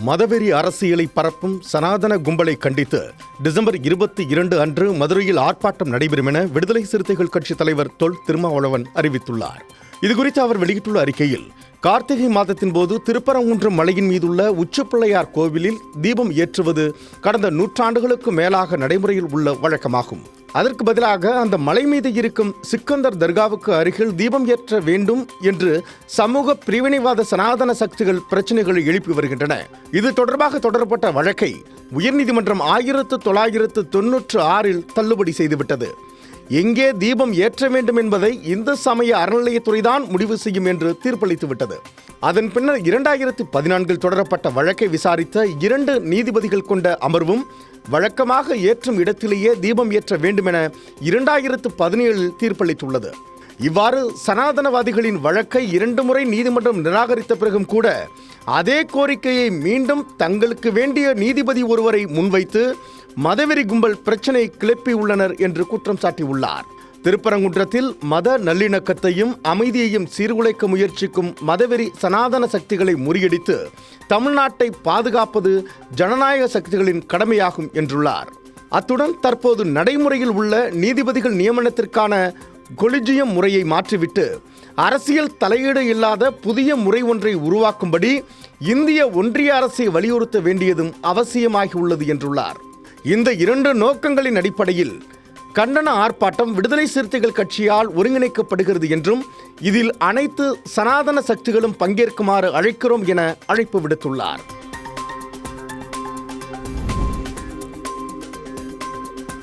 மதவெறி அரசியலை பரப்பும் சனாதன கும்பலை கண்டித்து டிசம்பர் 22 அன்று மதுரையில் ஆர்ப்பாட்டம் நடைபெறும் என விடுதலை சிறுத்தைகள் கட்சி தலைவர் தொல் திருமாவளவன் அறிவித்துள்ளார். இதுகுறித்து அவர் வெளியிட்டுள்ள அறிக்கையில், கார்த்திகை மாதத்தின் போது திருப்பரங்குன்றம் மலையின் மீதுள்ள உச்சிப்பிள்ளையார் கோவிலில் தீபம் ஏற்றுவது கடந்த நூற்றாண்டுகளுக்கு மேலாக நடைமுறையில் உள்ள வழக்கமாகும். அதற்கு பதிலாக அந்த மலை மீது இருக்கும் சிக்கந்தர் தர்காவுக்கு அருகில் தீபம் ஏற்ற வேண்டும் என்று சமூக பிரிவினைவாத சனாதன சக்திகள் பிரச்சனைகளை எழுப்பி வருகின்றன. இது தொடர்பாக தொடரப்பட்ட வழக்கை உயர்நீதிமன்றம் 1996 தள்ளுபடி செய்துவிட்டது. எங்கே தீபம் ஏற்ற வேண்டும் என்பதை இந்து சமய அறநிலையத்துறைதான் முடிவு செய்யும் என்று தீர்ப்பளித்துவிட்டது. அதன் பின்னர் 2014 தொடரப்பட்ட வழக்கை விசாரித்த 2 நீதிபதிகள் கொண்ட அமர்வும் வழக்கமாக ஏற்றும் இடத்திலேயே தீபம் ஏற்ற வேண்டும் என 2017 தீர்ப்பளித்துள்ளது. இவ்வாறு சனாதனவாதிகளின் வழக்கை 2 முறை நீதிமன்றம் நிராகரித்த பிறகும் கூட அதே கோரிக்கையை மீண்டும் தங்களுக்கு வேண்டிய நீதிபதி ஒருவரை முன்வைத்து மதவெறி கும்பல் பிரச்சனை கிளப்பியுள்ளனர் என்று குற்றம் சாட்டியுள்ளார். திருப்பரங்குன்றத்தில் மத நல்லிணக்கத்தையும் அமைதியையும் சீர்குலைக்க முயற்சிக்கும் மதவெறி சனாதன சக்திகளை முறியடித்து தமிழ்நாட்டை பாதுகாப்பது ஜனநாயக சக்திகளின் கடமையாகும் என்றுள்ளார். அத்துடன் தற்போது நடைமுறையில் உள்ள நீதிபதிகள் நியமனத்திற்கான கொலிஜியம் முறையை மாற்றிவிட்டு அரசியல் தலையீடு இல்லாத புதிய முறை ஒன்றை உருவாக்கும்படி இந்திய ஒன்றிய அரசை வலியுறுத்த வேண்டியதும் அவசியமாகியுள்ளது என்றுள்ளார். இந்த 2 நோக்கங்களின் அடிப்படையில் கண்டன ஆர்ப்பாட்டம் விடுதலை சிறுத்தைகள் கட்சியால் ஒருங்கிணைக்கப்படுகிறது என்றும் இதில் அனைத்து சனாதன சக்திகளும் பங்கேற்குமாறு அழைக்கிறோம் என அழைப்பு விடுத்துள்ளார்.